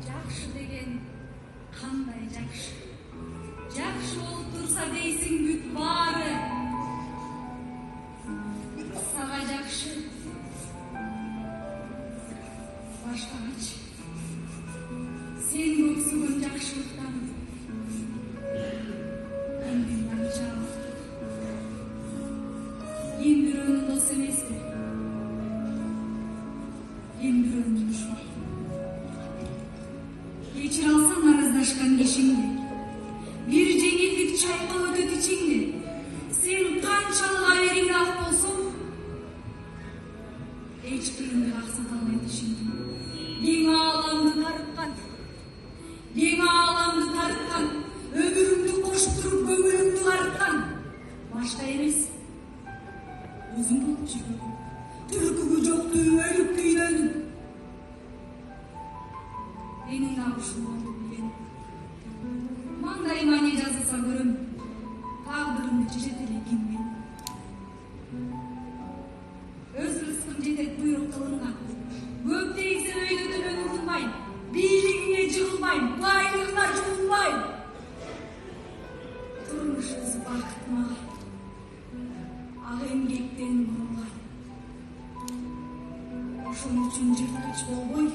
Жакшы деген кандай жакшы. Жакшы болуп турса дейсиң бүт баары. Сага жакшы. Баштагыч. Сен көксөгөн жакшылыктан эми канча эң бирөөнүн дос эмеспи, эң бирөөнүн душман. Кечире алсаң араздашкан кишиңди, бир жеңилдик чайкап өтөт ичиңди. Сен канчалык абериңде ак болсоң, эч биринде аксата албайт ишиңди. Кең ааламды тарткан, өмүрүңдү коштуруп көңүлүңдү карыткан башка эмес, өзүң болуп жүргөн. Түркүгү жок дүйнөлүк күйнөнүң. Менин агышуумду билген. Маңдайыма не жазылса көрөм, тагдырымды чечет эле ким мен. Өз рызкым жетет буйрук кылыңа. Көп тийсе өйдө төмөн урулмайм, бийлигиңе жыгылмайм, байлыгыңа жуунбайм. Турмушубуз бакытыма, ак эмгектен курулган. Ошон үчүн жырткыч болбой,